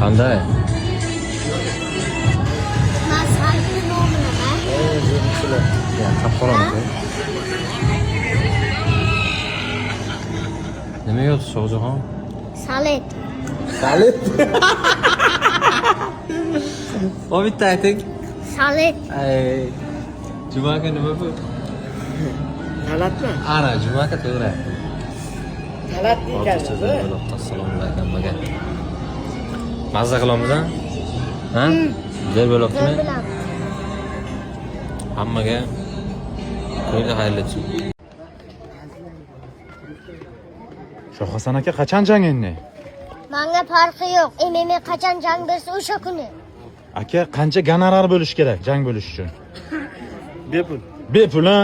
Qanday? Mazhabli nomlama. Ya, qapqoramiz. Nima yotdi Shohjahon? Salat. Salit. O bitta ayting. Salat. Ay. Jumaga nima bu? Salatmi? Ana, jumaga to'g'ri. Salat ekan. Assalomu alaykum baga. Mazza qilamiz ha? Ha? Zo'r bo'lyaptimi? Bilan. Hammaga to'yda xayrli bo'lsin. Shohhasan aka qachon jang endi? Menga farqi yo'q. MMA qachon jang bersa o'sha kuni. Aka qancha gonorar bo'lish kerak jang bo'lish uchun? Bepul. Bepul ha?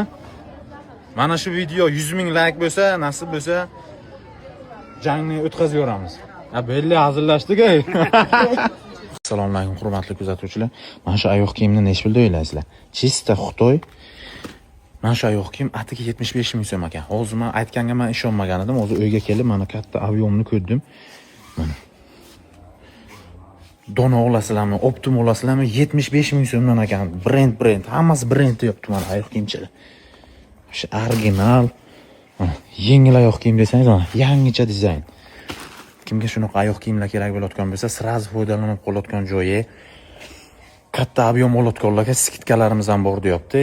Mana shu video 100 ming like bo'lsa, nasib bo'lsa jangni o'tkazib yoramiz. Ha, belli hazillashdik-ey. Assalomu alaykum hurmatli kuzatuvchilar. Mana shu oyoq kiyimni necha pulda o'ylaysizlar? Chista Xitoy. Mana shu oyoq kiyim atiga 75 ming so'm ekan. Hozir men aytganga men ishonmagan edim. Hozir uyga kelib mana katta avyomni ko'rdim. Mana. Dona olasizlarmi, Optum olasizlarmi 75 ming so'mdan ekan. Brend. Hammasi brend deyapti mana oyoq kiyimchilar. Shu original. Yengil oyoq kiyim desangiz, mana yangicha dizayn. Kimga shunaqa oyoq kiyimlar kerak bo'layotgan bo'lsa, siraz foydalanib qolayotgan joyi. Katta avyom olayotganlarga skidkalarimiz ham bor deyapti.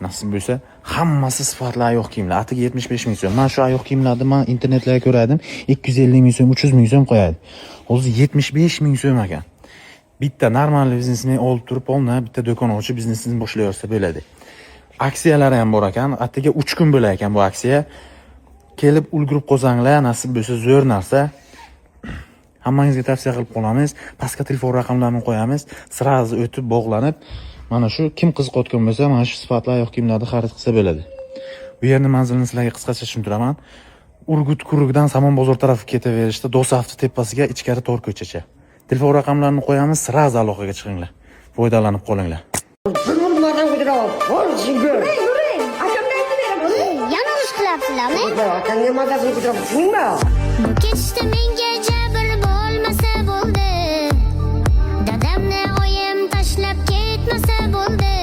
Nasib bo'lsa, hammasi sifatli oyoq kiyimlar. Atiga 75 ming so'm. Men shu oyoq kiyimlarni men internetlarga ko'radim. 250 ming so'm, 300 ming so'm qo'yadi. Hozir 75 ming so'm ekan. Bitta normal biznesni olib turib, olma, bitta do'kon ochib biznesini boshlayversa bo'ladi. Aksiyalari ham bor ekan. Atiga 3 kun bo'lar ekan bu aksiya. Kelib ulgurib qolsanglar, nasib bo'lsa zo'r narsa. Hammangizga tavsiya qilib qolamiz. Pastga telefon raqamlarini qo'yamiz. Sirazi o'tib bog'lanib, mana shu kim qiziqayotgan bo'lsa, mana shu sifatli oyoq kiyimlarni xarid qilsa bo'ladi. Bu yerni manzilini sizlarga qisqacha tushuntiraman. Urgut Kurugdan Samon bozor tarafga ketaverishda Dosafti tepasiga ichkari tor ko'chacha. Telefon raqamlarini qo'yamiz, sirazi aloqaga chiqinglar. Foydalanib qolinglar. Yana urush qilyapsizlarmi? Akangga mazasini ko'tarib tushunma. Bu ketishda menga jabr bo'lmasa bo'ldi. Dadamni oyim tashlab ketmasa bo'ldi.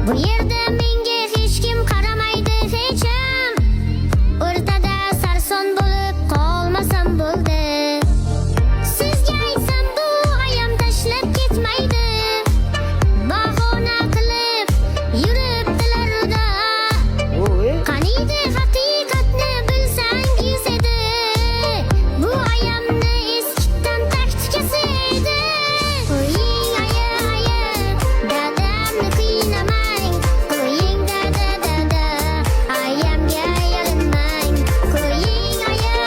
Bu yerda menga hech kim qaramaydi hech ham. O'rtada sarson bo'lib qolmasam bo'ldi. Sizga aytsam bu oyim tashlab ketmaydi. Bahona qilib yuribdilar uda. Qaniydi haqiqatni bilsangiz edi. Bu oyimni eskitdan taktikasi edi. Qo'ying aya, dadamni qiynamang. Qo'ying dada, oyimga yalinmang. Qo'ying aya,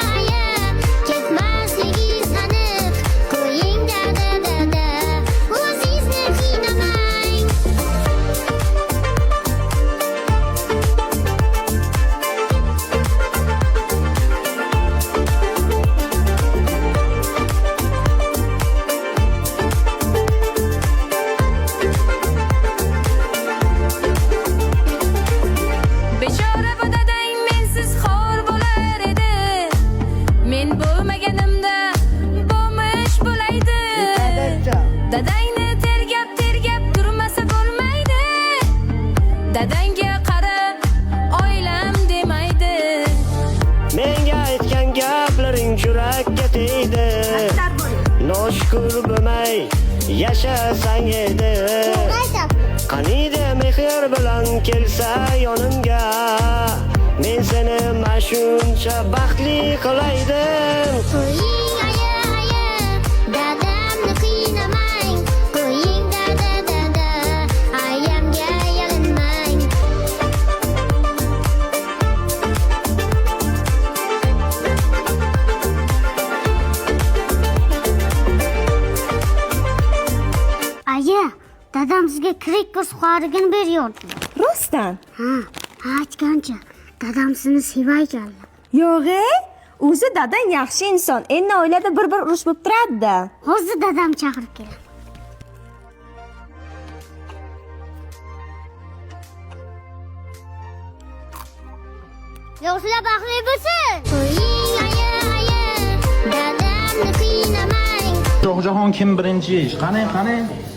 ketmasligingiz aniq. Qo'ying dada, o'zingizni qiynamang. Bechora bu dadang mensiz xor bo'lar edi. Men bo'lmaganimda bo'lmish bo'laydi. Dadangni tergab turmasa bo'lmaydi. Dadangga qara, oilam demaydi. Menga aytgan gaplaring yurakka tegdi. Noshkur bo'lmay yashasang edi. Qaniydi mehr bilan kelsa yonimga. Men seni mashuncha baxtli qilaydim. Qo'ying aya, dadamni qiynamang. Qo'ying dada, oyimga yalinmang. Aya, dadam sizga kirik ko'z xorigini beryordi. Rostdan? Ha, aytgancha dadam sizni sevayganlar. Yo'q-e, o'zi dadang yaxshi inson. Endi oilada bir urush bo'lib turadi-da. Hozir dadam chaqirib keladi. Yo'qlar baxtli bo'lsin. Qo'ying aya, dadamni qiynamang. Shohjahon kim birinchi? Qani?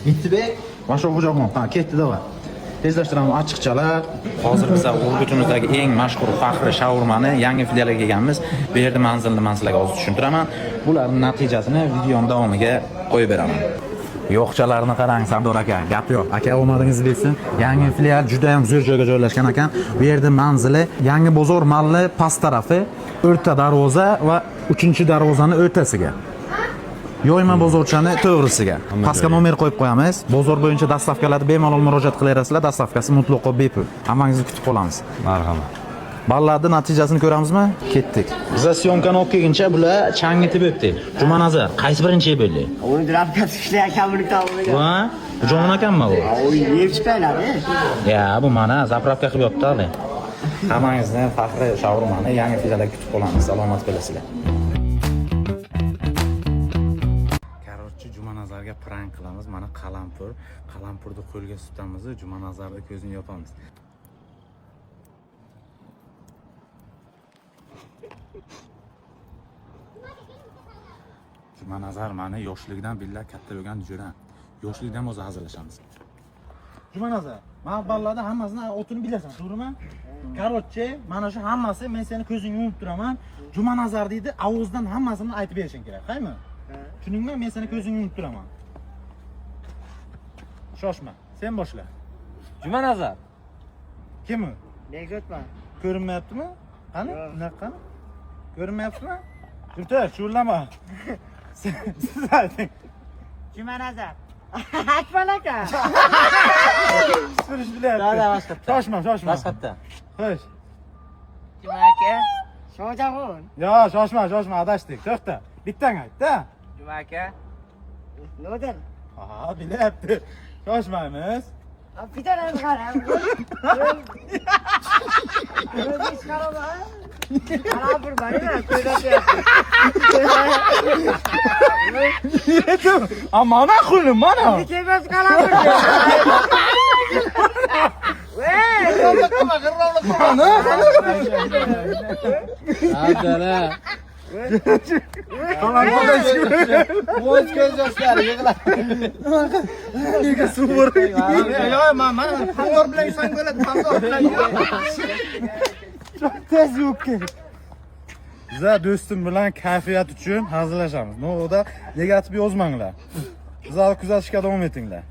Yettibek. Va Shohjahon. Ha, ketdi davay. Tezlashtiraman ochiqchalar. Hozir biz Urgutimizdagi eng mashhur faxri shaurmani yangi filialiga kelganmiz. Bu yerda manzilni men sizlarga hozir tushuntiraman. Bularning natijasini videoning davomiga qo'yib beraman. Yo'qchalarni qarang, Sardor aka. Gap yo'q. Aka omadingizni bersin. Yangi filial juda ham zo'r joyga joylashgan ekan. Bu yerda manzili Yangi bozor malli past tarafi, o'rta darvoza va 3-darvozani o'rtasiga. Yo'yma bozorchani to'g'risiga. Pastga nomer qo'yib qo'yamiz. Bozor bo'yicha dastavkalarga bemalol murojaat qilaverasizlar. Dastavkasi mutlaqo bepul. Hammangizni kutib qolamiz. Marhamat. Ballarning natijasini ko'ramizmi? Ketdik. Biz syomkani olib kelguncha bular changitib o'tdi. Jumanazar, qaysi birinchi bo'ldi? Uni drapkasi ishlayotgan buni to'g'ri. Va Jon akammi bu? O yeb chiqayladi. Ya, bu mana zapravka qilib yotdi hali. Hammangizni faxri shaurmani yangi filialga kutib qolamiz. Salomat bo'lasizlar. Korotchi Jumanazarga prank qilamiz. Mana qalampurni qo'lga tutamiz, Jumanazarni ko'zini yopamiz. Jumanazar mani yoshlikdan billa katta bo'lgan jo'ra. Yoshlikdan o'zi hazillashamiz. Jumanazar, men ballarda hammasini o'tini bilasan, to'g'rimi? Korotchi, mana shu hammasi men seni ko'zingni yumib turaman. Jumanazar deydi, ovozdan hammasini aytib berishing kerak, qaymi? Tushundingmi? Men seni ko'zingni yumib turaman. Shoshma, sen boshla. Jumanazar. Kim u? Bekzodman. Ko'rinmayaptimi? Qani? Unaqa. Ko'rinmayaptimi? Yurtar, shu'rlama. Siz ayting. Jumanazar. Akmal aka. Surish bilyapti. Da, boshqatda. Shoshma. Boshqatda. Xo'sh. Kim aka? Shohjahon. Yo, shoshma, adashdik. To'xta. Bittang ayt-da. Kim aka? Nodir. Ha, bilyapti. Shoshmaymiz. Bittadan qarang. O'zingiz qarama. Qarab turmang, Yedim. Mana qo'lim, mana. Kemas qarab turmang. Mana. Adala. Bo'z ko'z yoshlari yig'lab. Nega suv bor? Yo'q, mana hamdor bilan sang bo'ladi, hamdor bilan. Tez yuvib keling. Biza do'stim bilan kayfiyat uchun hazillashamiz. No'da negatib yozmanglar. Bizlarni kuzatishga davom etinglar.